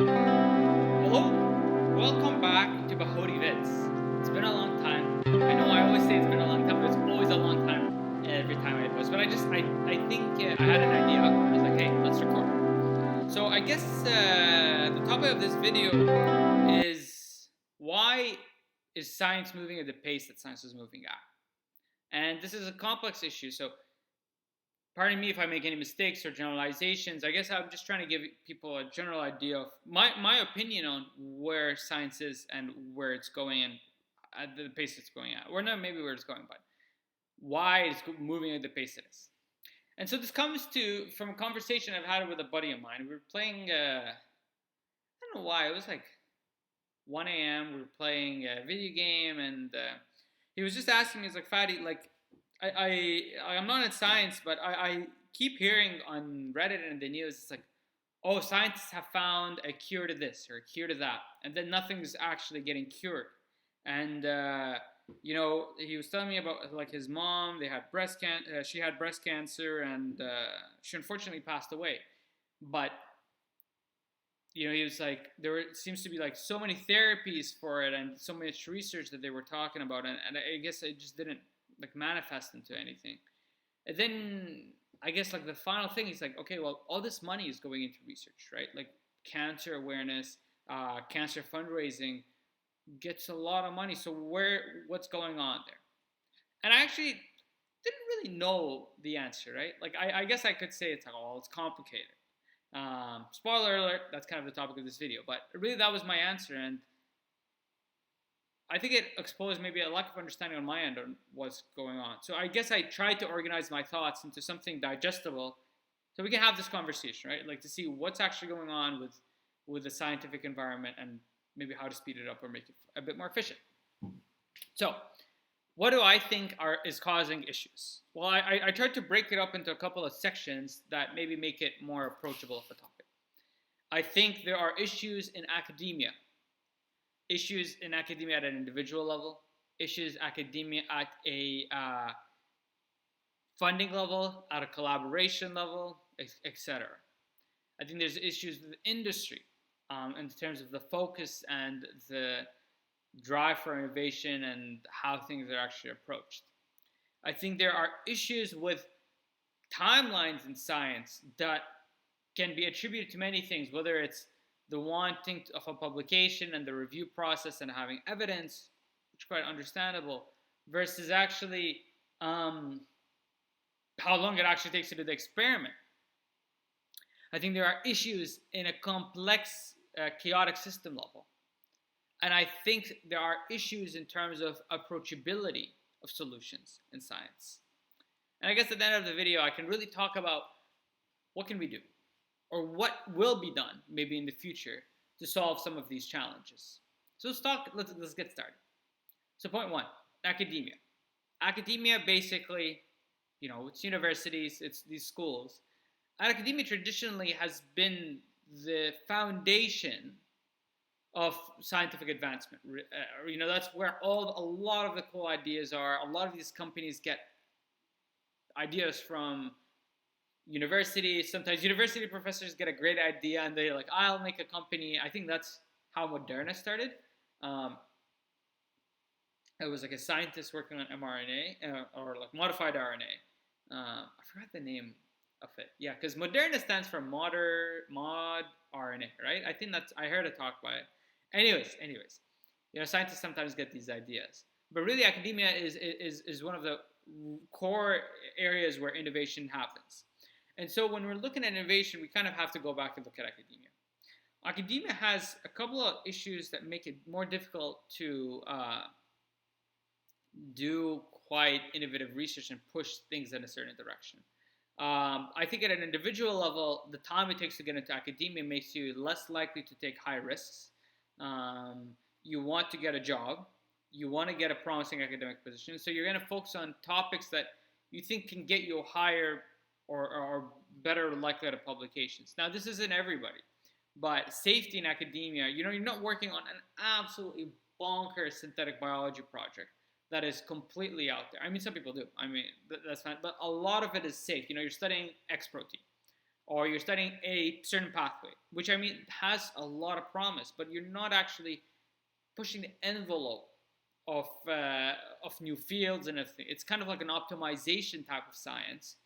Hello, welcome back to Bahodivids. It's been a long time. I know I always say it's been a long time, but it's always a long time every time I post. But I think I had an idea. I was like, hey, let's record. So I guess the topic of this video is why is science moving at the pace that science is moving at? And this is a complex issue. So pardon me if I make any mistakes or generalizations. I guess I'm just trying to give people a general idea of my opinion on where science is and where it's going and at the pace it's going at. Or not maybe where it's going, but why it's moving at the pace it is. And so this comes from a conversation I've had with a buddy of mine. We were playing, I don't know why, it was like 1 a.m. We were playing a video game, and he was just asking me, he's like, Fadi, like, I'm not in science, but I keep hearing on Reddit and the news, it's like, oh, scientists have found a cure to this or a cure to that, and then nothing's actually getting cured. And he was telling me about like his mom. They had she had breast cancer, and she unfortunately passed away. But he was like, seems to be like so many therapies for it and so much research that they were talking about, and I guess it just didn't like manifest into anything. And then I guess like the final thing is like, okay, well, all this money is going into research, right? Like cancer awareness, cancer fundraising gets a lot of money. So what's going on there? And I actually didn't really know the answer, right? Like I guess I could say it's like, oh, it's complicated. Spoiler alert, that's kind of the topic of this video, but really that was my answer, and I think it exposed maybe a lack of understanding on my end on what's going on. So I guess I tried to organize my thoughts into something digestible so we can have this conversation, right? Like to see what's actually going on with the scientific environment and maybe how to speed it up or make it a bit more efficient. So what do I think is causing issues? Well, I tried to break it up into a couple of sections that maybe make it more approachable of a topic. I think there are issues in academia at an individual level, issues academia at a funding level, at a collaboration level, etc. I think there's issues with industry in terms of the focus and the drive for innovation and how things are actually approached. I think there are issues with timelines in science that can be attributed to many things, whether it's the wanting of a publication and the review process and having evidence, which is quite understandable, versus actually how long it actually takes to do the experiment. I think there are issues in a complex, chaotic system level. And I think there are issues in terms of approachability of solutions in science. And I guess at the end of the video, I can really talk about what can we do, or what will be done maybe in the future to solve some of these challenges. So let's get started. So point one, academia. Academia basically, it's universities, it's these schools. Academia traditionally has been the foundation of scientific advancement. That's where a lot of the cool ideas are. A lot of these companies get ideas from universities. Sometimes university professors get a great idea and they're like, I'll make a company. I think that's how Moderna started. It was like a scientist working on mRNA or like modified RNA. I forgot the name of it. Yeah, because Moderna stands for mod RNA, right? I think I heard a talk by it. Anyways, scientists sometimes get these ideas, but really academia is one of the core areas where innovation happens. And so when we're looking at innovation, we kind of have to go back and look at academia. Academia has a couple of issues that make it more difficult to do quite innovative research and push things in a certain direction. I think at an individual level, the time it takes to get into academia makes you less likely to take high risks. You want to get a job. You want to get a promising academic position. So you're going to focus on topics that you think can get you higher or better likelihood of publications. Now, this isn't everybody, but safety in academia, you're not working on an absolutely bonkers synthetic biology project that is completely out there. I mean, some people do. I mean, that's fine. But a lot of it is safe. You're studying X protein or you're studying a certain pathway, which I mean has a lot of promise, but you're not actually pushing the envelope of new fields and everything. It's kind of like an optimization type of science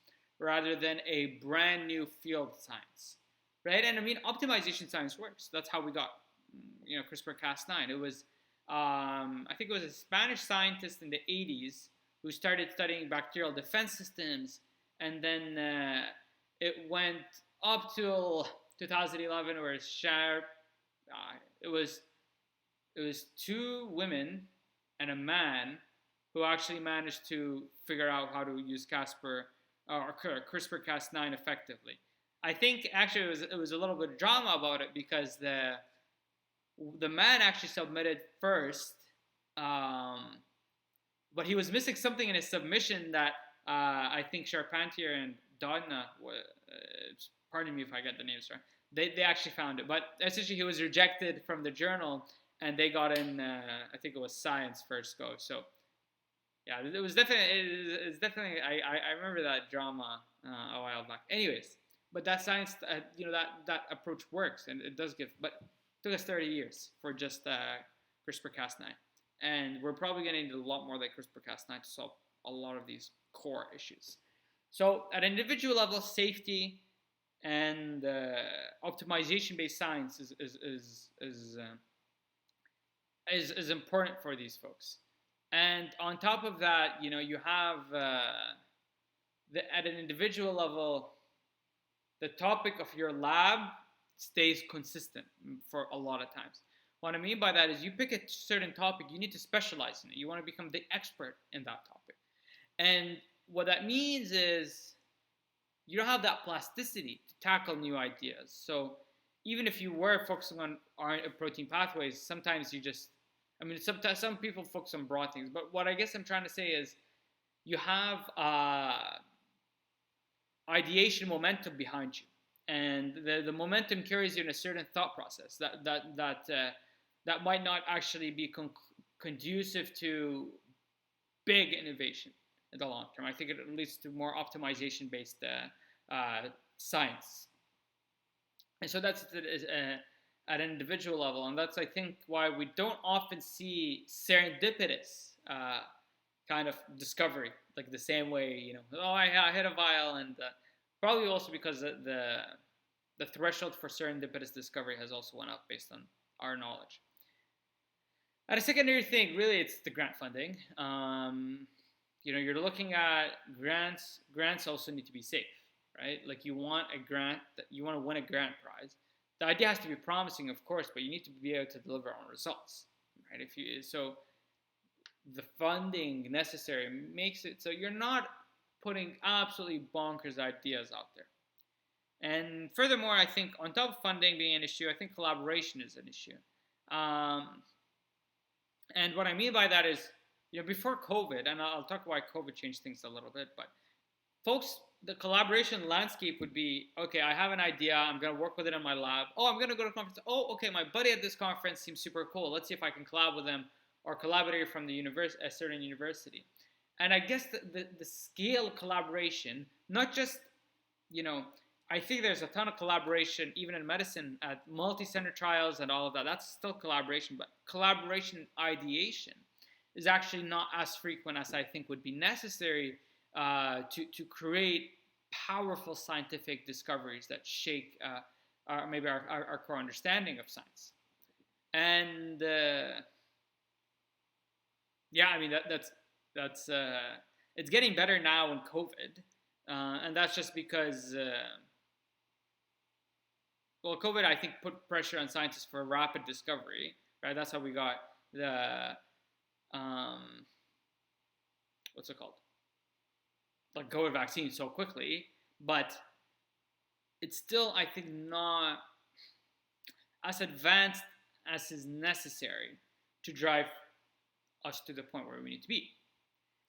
rather than a brand new field of science, right? And I mean, optimization science works. That's how we got, CRISPR-Cas9. It was, I think it was a Spanish scientist in the 80s who started studying bacterial defense systems, and then it went up till 2011, where it was two women and a man who actually managed to figure out how to use CRISPR-Cas9 effectively. I think actually it was a little bit of drama about it because the man actually submitted first, but he was missing something in his submission that I think Charpentier and Dodna, pardon me if I get the names wrong, they actually found it. But essentially he was rejected from the journal, and they got in, I think it was Science first go. So yeah, it was definitely, I remember that drama a while back. Anyways, but that science, that approach works, and it does give, but it took us 30 years for just CRISPR-Cas9. And we're probably going to need a lot more like CRISPR-Cas9 to solve a lot of these core issues. So at an individual level, safety and optimization-based science is important for these folks. And on top of that, you have at an individual level, the topic of your lab stays consistent for a lot of times. What I mean by that is you pick a certain topic, you need to specialize in it. You want to become the expert in that topic. And what that means is you don't have that plasticity to tackle new ideas. So even if you were focusing on protein pathways, sometimes sometimes some people focus on broad things. But what I guess I'm trying to say is you have ideation momentum behind you. And the momentum carries you in a certain thought process that might not actually be conducive to big innovation in the long term. I think it leads to more optimization-based science. And so that's at an individual level, and that's, I think, why we don't often see serendipitous kind of discovery, like the same way, I hit a vial, and probably also because the threshold for serendipitous discovery has also went up based on our knowledge. At a secondary thing, really, it's the grant funding. You're looking at grants. Grants also need to be safe, right? Like you want to win a grant prize. The idea has to be promising, of course, but you need to be able to deliver on results, right? So the funding necessary makes it so you're not putting absolutely bonkers ideas out there. And furthermore, I think on top of funding being an issue, I think collaboration is an issue. And what I mean by that is, before COVID, and I'll talk why COVID changed things a little bit, but folks, the collaboration landscape would be, okay, I have an idea, I'm going to work with it in my lab. Oh, I'm going to go to a conference. Oh, okay, my buddy at this conference seems super cool. Let's see if I can collab with them or collaborate from a certain university. And I guess the scale of collaboration, not just, I think there's a ton of collaboration, even in medicine, at multi-center trials and all of that. That's still collaboration, but collaboration ideation is actually not as frequent as I think would be necessary to create powerful scientific discoveries that shake our core understanding of science. And that's it's getting better now in COVID, and that's just because COVID, I think, put pressure on scientists for rapid discovery, right? That's how we got the what's it called? Like COVID vaccine so quickly, but it's still, I think, not as advanced as is necessary to drive us to the point where we need to be.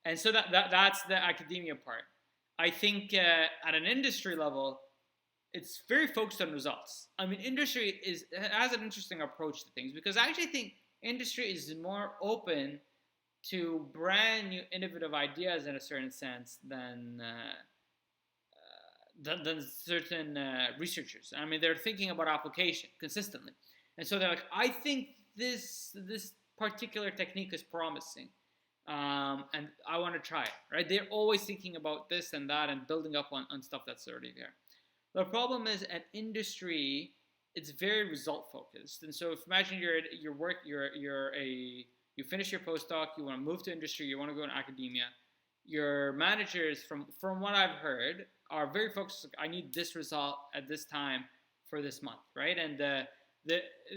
And so that's the academia part. I think at an industry level, it's very focused on results. I mean, industry has an interesting approach to things because I actually think industry is more open to brand new innovative ideas in a certain sense than than certain researchers. I mean, they're thinking about application consistently, and so they're like, I think this particular technique is promising, and I want to try it. Right? They're always thinking about this and that and building up on stuff that's already there. The problem is at industry, it's very result focused, and so if imagine you finish your postdoc, you want to move to industry, you want to go in academia. Your managers, from what I've heard, are very focused. I need this result at this time for this month, right? And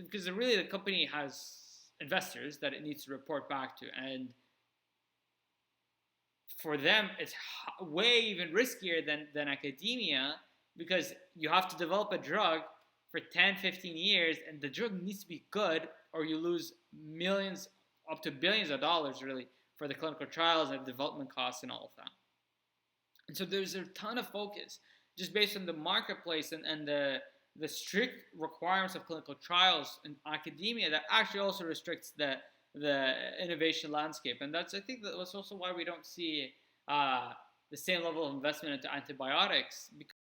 because really the company has investors that it needs to report back to, and for them it's way even riskier than academia, because you have to develop a drug for 10, 15 years, and the drug needs to be good, or you lose millions up to billions of dollars really for the clinical trials and development costs and all of that. And so there's a ton of focus just based on the marketplace and the strict requirements of clinical trials in academia that actually also restricts the innovation landscape. And I think that's also why we don't see the same level of investment into antibiotics, because